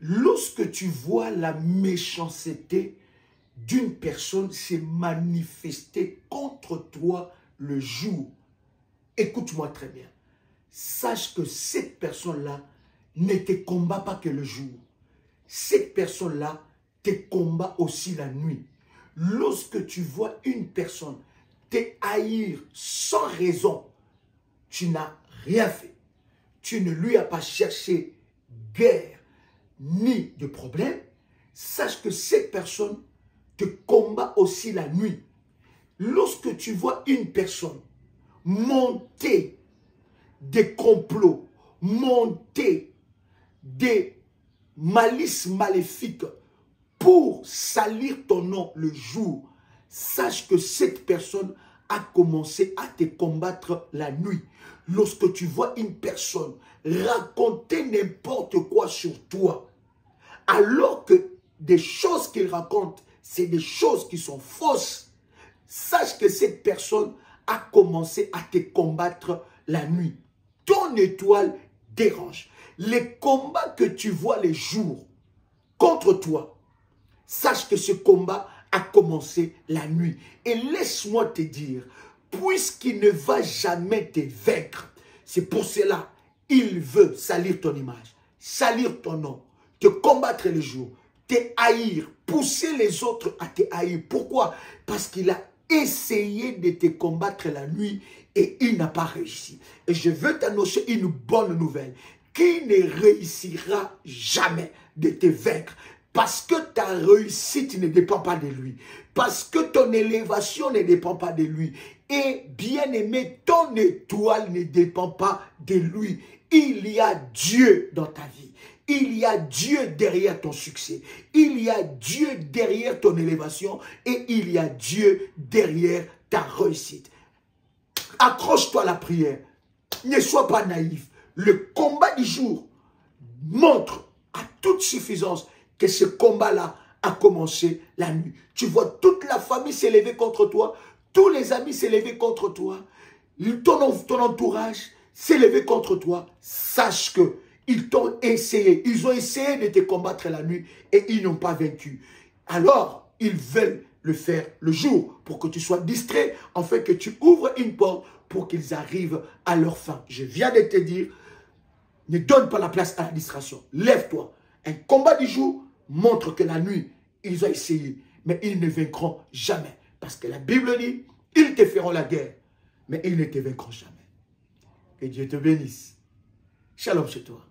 Lorsque tu vois la méchanceté d'une personne se manifester contre toi le jour, écoute-moi très bien. Sache que cette personne-là ne te combat pas que le jour. Cette personne-là te combat aussi la nuit. Lorsque tu vois une personne te haïr sans raison, tu n'as rien fait. Tu ne lui as pas cherché guerre ni de problème. Sache que cette personne te combat aussi la nuit. Lorsque tu vois une personne monter des complots, monter des malices maléfiques pour salir ton nom le jour, sache que cette personne a commencé à te combattre la nuit. Lorsque tu vois une personne raconter n'importe quoi sur toi, alors que des choses qu'il raconte, c'est des choses qui sont fausses, sache que cette personne a commencé à te combattre la nuit. Ton étoile dérange. Les combats que tu vois les jours contre toi, sache que ce combat a commencé la nuit. Et laisse-moi te dire, puisqu'il ne va jamais te vaincre, c'est pour cela il veut salir ton image, salir ton nom, te combattre le jour, te haïr, pousser les autres à te haïr. Pourquoi? Parce qu'il a essayé de te combattre la nuit et il n'a pas réussi. Et je veux t'annoncer une bonne nouvelle, qui ne réussira jamais de te vaincre. Parce que ta réussite ne dépend pas de lui. Parce que ton élévation ne dépend pas de lui. Et bien aimé, ton étoile ne dépend pas de lui. Il y a Dieu dans ta vie. Il y a Dieu derrière ton succès. Il y a Dieu derrière ton élévation. Et il y a Dieu derrière ta réussite. Accroche-toi à la prière. Ne sois pas naïf. Le combat du jour montre à toute suffisance que ce combat-là a commencé la nuit. Tu vois toute la famille s'élever contre toi, tous les amis s'élever contre toi, ton entourage s'élever contre toi. Sache que ils t'ont essayé, ils ont essayé de te combattre la nuit et ils n'ont pas vaincu. Alors, ils veulent le faire le jour pour que tu sois distrait, afin que tu ouvres une porte pour qu'ils arrivent à leur fin. Je viens de te dire, ne donne pas la place à la distraction. Lève-toi. Un combat du jour montre que la nuit, ils ont essayé, mais ils ne vaincront jamais. Parce que la Bible dit, ils te feront la guerre, mais ils ne te vaincront jamais. Que Dieu te bénisse. Shalom chez toi.